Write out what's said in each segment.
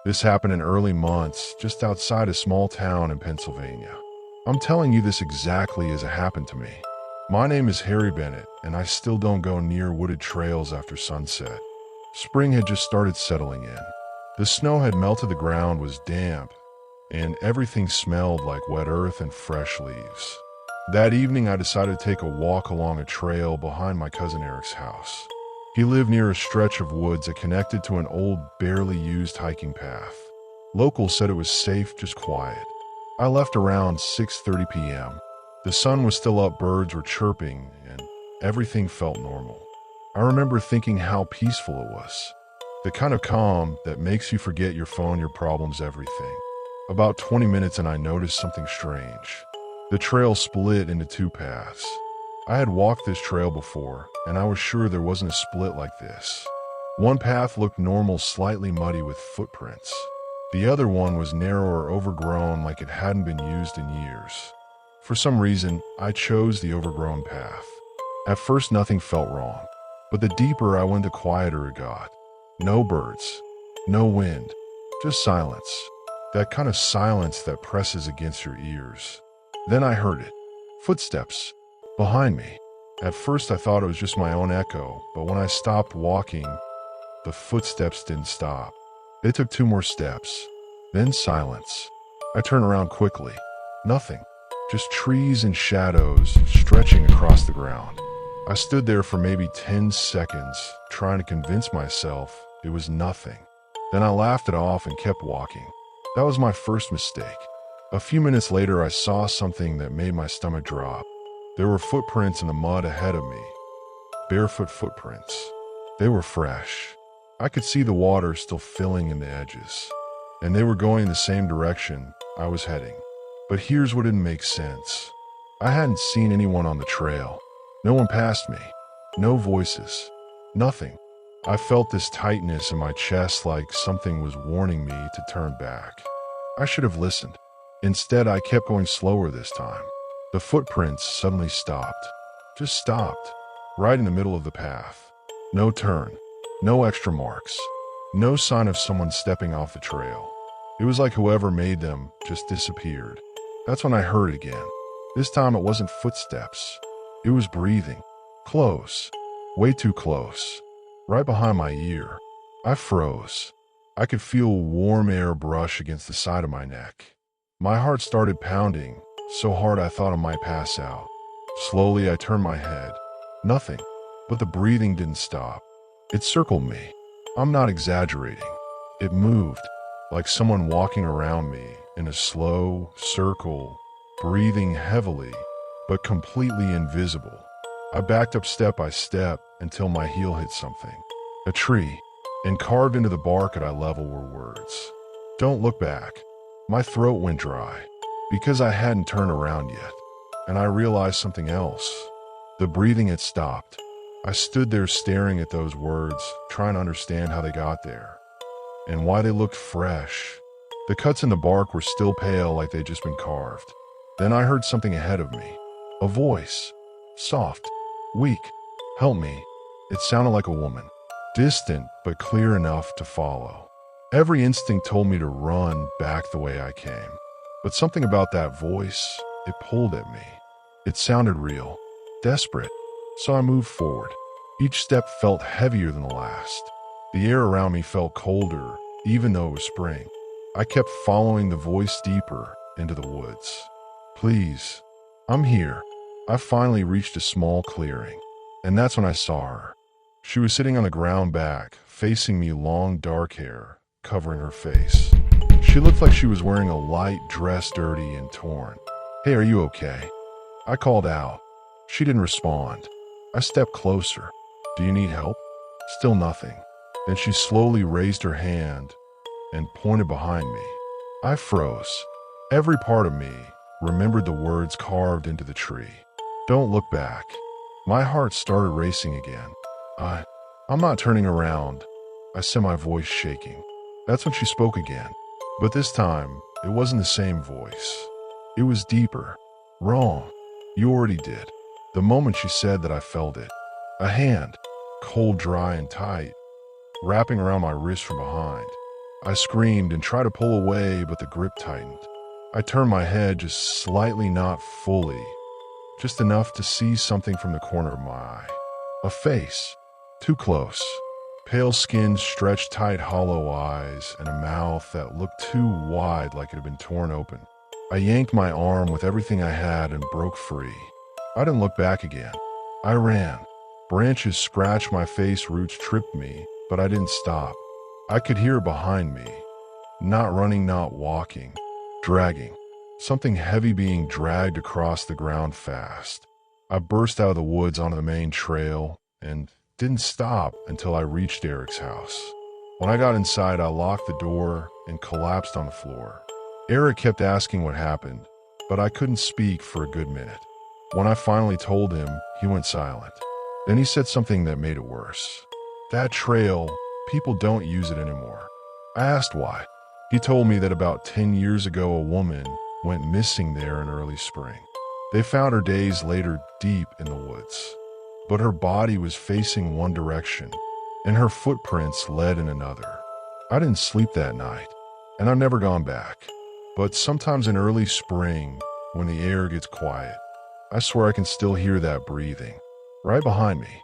This happened in early months, just outside a small town in Pennsylvania. I'm telling you this exactly as it happened to me. My name is Harry Bennett, and I still don't go near wooded trails after sunset. Spring had just started settling in. The snow had melted, the ground was damp, and everything smelled like wet earth and fresh leaves. That evening, I decided to take a walk along a trail behind my cousin Eric's house. He lived near a stretch of woods that connected to an old, barely used hiking path. Locals said it was safe, just quiet. I left around 6:30 p.m. The sun was still up, birds were chirping, and everything felt normal. I remember thinking how peaceful it was. The kind of calm that makes you forget your phone, your problems, everything. About 20 minutes and I noticed something strange. The trail split into two paths. I had walked this trail before, and I was sure there wasn't a split like this. One path looked normal, slightly muddy with footprints. The other one was narrower, overgrown, like it hadn't been used in years. For some reason, I chose the overgrown path. At first, nothing felt wrong, but the deeper I went, the quieter it got. No birds, no wind, just silence. That kind of silence that presses against your ears. Then I heard it. Footsteps. Behind me. At first I thought it was just my own echo, but when I stopped walking, the footsteps didn't stop. They took two more steps. Then silence. I turned around quickly. Nothing. Just trees and shadows stretching across the ground. I stood there for maybe 10 seconds, trying to convince myself it was nothing. Then I laughed it off and kept walking. That was my first mistake. A few minutes later, I saw something that made my stomach drop. There were footprints in the mud ahead of me. Barefoot footprints. They were fresh. I could see the water still filling in the edges. And they were going in the same direction I was heading. But here's what didn't make sense. I hadn't seen anyone on the trail. No one passed me. No voices. Nothing. I felt this tightness in my chest, like something was warning me to turn back. I should have listened. Instead, I kept going slower this time. The footprints suddenly stopped. Just stopped. Right in the middle of the path. No turn. No extra marks. No sign of someone stepping off the trail. It was like whoever made them just disappeared. That's when I heard it again. This time it wasn't footsteps. It was breathing. Close. Way too close. Right behind my ear. I froze. I could feel warm air brush against the side of my neck. My heart started pounding, so hard I thought I might pass out. Slowly I turned my head. Nothing. But the breathing didn't stop. It circled me. I'm not exaggerating. It moved, like someone walking around me in a slow circle, breathing heavily, but completely invisible. I backed up step by step until my heel hit something. A tree. And carved into the bark at eye level were words. Don't look back. My throat went dry, because I hadn't turned around yet. And I realized something else. The breathing had stopped. I stood there staring at those words, trying to understand how they got there. And why they looked fresh. The cuts in the bark were still pale, like they'd just been carved. Then I heard something ahead of me. A voice. Soft. Weak. Help me. It sounded like a woman. Distant, but clear enough to follow. Every instinct told me to run back the way I came. But something about that voice, it pulled at me. It sounded real. Desperate. So I moved forward. Each step felt heavier than the last. The air around me felt colder, even though it was spring. I kept following the voice deeper into the woods. Please. I'm here. I finally reached a small clearing. And that's when I saw her. She was sitting on the ground back, facing me, long dark hair covering her face. She looked like she was wearing a light dress, dirty and torn. Hey, are you okay? I called out. She didn't respond. I stepped closer. Do you need help? Still nothing. Then she slowly raised her hand and pointed behind me. I froze. Every part of me remembered the words carved into the tree. Don't look back. My heart started racing again. I'm not turning around, I said, my voice shaking. That's when she spoke again. But this time, it wasn't the same voice. It was deeper. Wrong. You already did. The moment she said that, I felt it. A hand, cold, dry, and tight, wrapping around my wrist from behind. I screamed and tried to pull away, but the grip tightened. I turned my head just slightly, not fully, just enough to see something from the corner of my eye. A face. Too close. Pale skin, stretched tight, hollow eyes, and a mouth that looked too wide like it had been torn open. I yanked my arm with everything I had and broke free. I didn't look back again. I ran. Branches scratched my face, roots tripped me, but I didn't stop. I could hear it behind me. Not running, not walking. Dragging. Something heavy being dragged across the ground fast. I burst out of the woods onto the main trail and didn't stop until I reached Eric's house. When I got inside, I locked the door and collapsed on the floor. Eric kept asking what happened, but I couldn't speak for a good minute. When I finally told him, he went silent. Then he said something that made it worse. That trail, people don't use it anymore. I asked why. He told me that about 10 years ago a woman went missing there in early spring. They found her days later deep in the woods, but her body was facing one direction and her footprints led in another. I didn't sleep that night, and I've never gone back. But sometimes in early spring, when the air gets quiet, I swear I can still hear that breathing right behind me.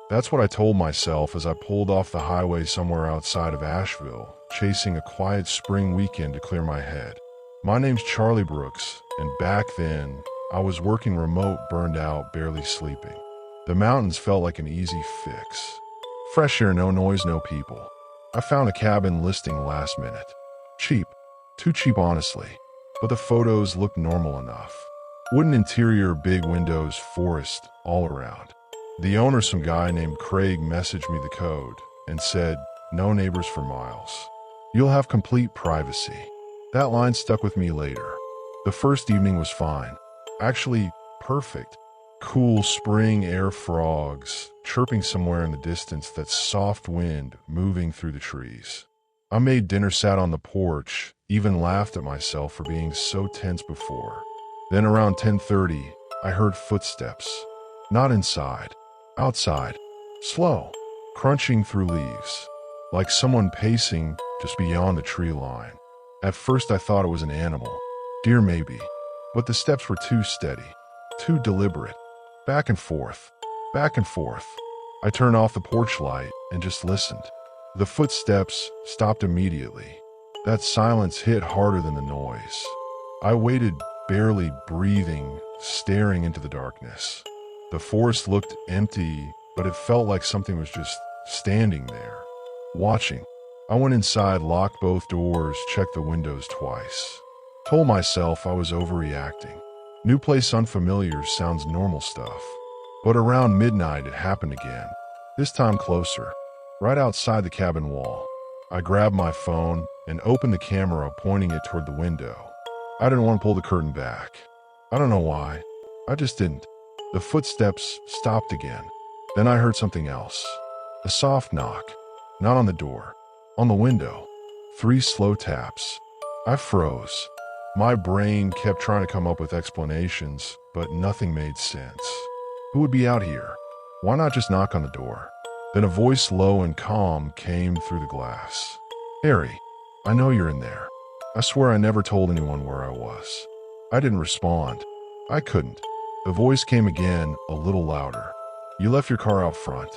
That's what I told myself as I pulled off the highway somewhere outside of Asheville, chasing a quiet spring weekend to clear my head. My name's Charlie Brooks, and back then, I was working remote, burned out, barely sleeping. The mountains felt like an easy fix. Fresh air, no noise, no people. I found a cabin listing last minute. Cheap. Too cheap, honestly. But the photos looked normal enough. Wooden interior, big windows, forest all around. The owner, some guy named Craig, messaged me the code and said, "No neighbors for miles. You'll have complete privacy." That line stuck with me later. The first evening was fine. Actually, perfect. Cool spring air, frogs chirping somewhere in the distance, that soft wind moving through the trees. I made dinner, sat on the porch, even laughed at myself for being so tense before. Then around 10:30, I heard footsteps. Not inside. Outside. Slow. Crunching through leaves. Like someone pacing just beyond the tree line. At first I thought it was an animal. Deer maybe. But the steps were too steady. Too deliberate. Back and forth. Back and forth. I turned off the porch light and just listened. The footsteps stopped immediately. That silence hit harder than the noise. I waited, barely breathing, staring into the darkness. The forest looked empty, but it felt like something was just standing there, watching. I went inside, locked both doors, checked the windows twice. Told myself I was overreacting. New place, unfamiliar, sounds normal stuff. But around midnight it happened again. This time closer, right outside the cabin wall. I grabbed my phone and opened the camera, pointing it toward the window. I didn't want to pull the curtain back. I don't know why. I just didn't. The footsteps stopped again. Then I heard something else. A soft knock. Not on the door. On the window. 3 slow taps. I froze. My brain kept trying to come up with explanations, but nothing made sense. Who would be out here? Why not just knock on the door? Then a voice, low and calm, came through the glass. "Harry, I know you're in there. I swear I never told anyone where I was." I didn't respond. I couldn't. The voice came again, a little louder. "You left your car out front."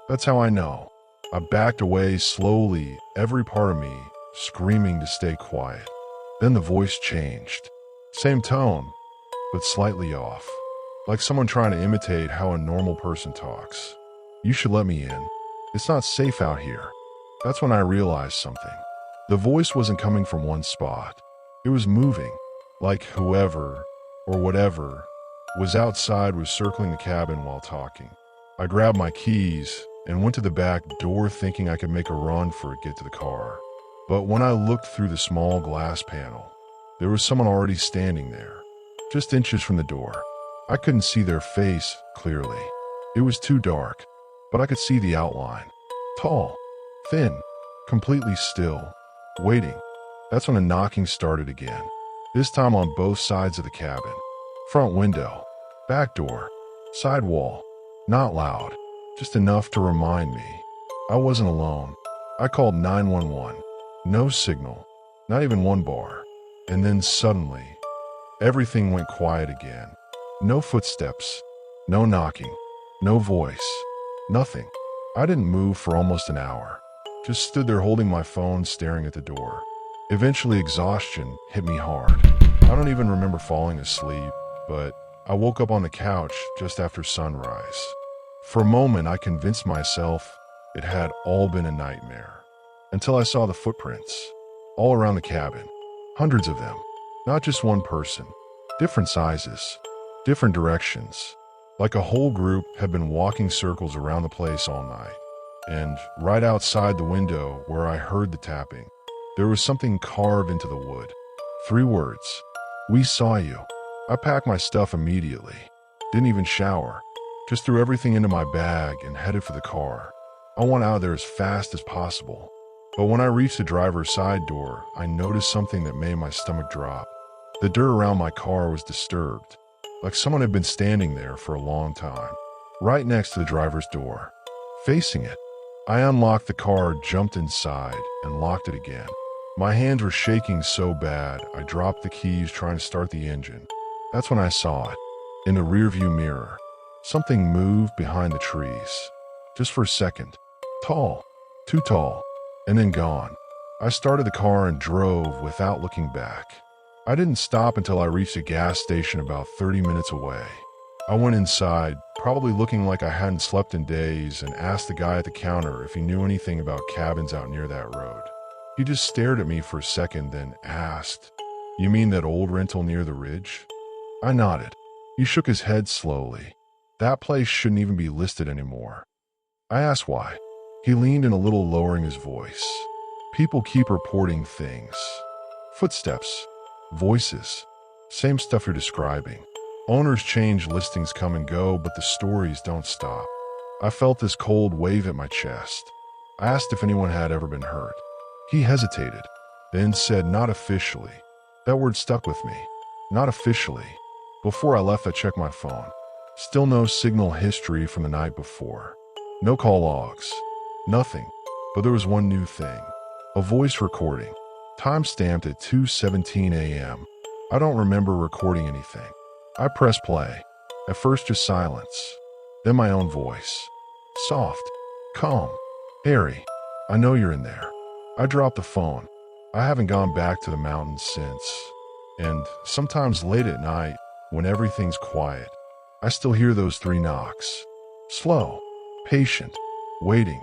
That's how I know. I backed away slowly, every part of me screaming to stay quiet. Then the voice changed. Same tone, but slightly off. Like someone trying to imitate how a normal person talks. "You should let me in. It's not safe out here." That's when I realized something. The voice wasn't coming from one spot. It was moving. Like whoever, or whatever, was outside was circling the cabin while talking. I grabbed my keys and went to the back door, thinking I could make a run for it, get to the car. But when I looked through the small glass panel, there was someone already standing there, just inches from the door. I couldn't see their face clearly. It was too dark, but I could see the outline. Tall, thin, completely still, waiting. That's when the knocking started again, this time on both sides of the cabin. Front window. Back door. Side wall. Not loud. Just enough to remind me. I wasn't alone. I called 911. No signal. Not even one bar. And then suddenly, everything went quiet again. No footsteps. No knocking. No voice. Nothing. I didn't move for almost an hour. Just stood there holding my phone, staring at the door. Eventually, exhaustion hit me hard. I don't even remember falling asleep, but I woke up on the couch just after sunrise. For a moment, I convinced myself it had all been a nightmare. Until I saw the footprints. All around the cabin. Hundreds of them. Not just one person. Different sizes. Different directions. Like a whole group had been walking circles around the place all night. And right outside the window where I heard the tapping, there was something carved into the wood. 3 words. We saw you. I packed my stuff immediately. Didn't even shower. Just threw everything into my bag and headed for the car. I went out of there as fast as possible. But when I reached the driver's side door, I noticed something that made my stomach drop. The dirt around my car was disturbed, like someone had been standing there for a long time. Right next to the driver's door. Facing it. I unlocked the car, jumped inside, and locked it again. My hands were shaking so bad, I dropped the keys trying to start the engine. That's when I saw it. In the rearview mirror. Something moved behind the trees. Just for a second. Tall. Too tall. And then gone. I started the car and drove without looking back. I didn't stop until I reached a gas station about 30 minutes away. I went inside, probably looking like I hadn't slept in days, and asked the guy at the counter if he knew anything about cabins out near that road. He just stared at me for a second, then asked, "You mean that old rental near the ridge?" I nodded. He shook his head slowly. That place shouldn't even be listed anymore. I asked why. He leaned in a little, lowering his voice. People keep reporting things. Footsteps. Voices. Same stuff you're describing. Owners change, listings come and go, but the stories don't stop. I felt this cold wave at my chest. I asked if anyone had ever been hurt. He hesitated, then said, "Not officially." That word stuck with me. Not officially. Before I left, I checked my phone. Still no signal history from the night before. No call logs. Nothing. But there was one new thing. A voice recording. Time-stamped at 2:17 a.m. I don't remember recording anything. I pressed play. At first just silence. Then my own voice. Soft. Calm. "Harry, I know you're in there." I dropped the phone. I haven't gone back to the mountains since. And sometimes late at night, when everything's quiet, I still hear those 3 knocks. Slow. Patient. Waiting.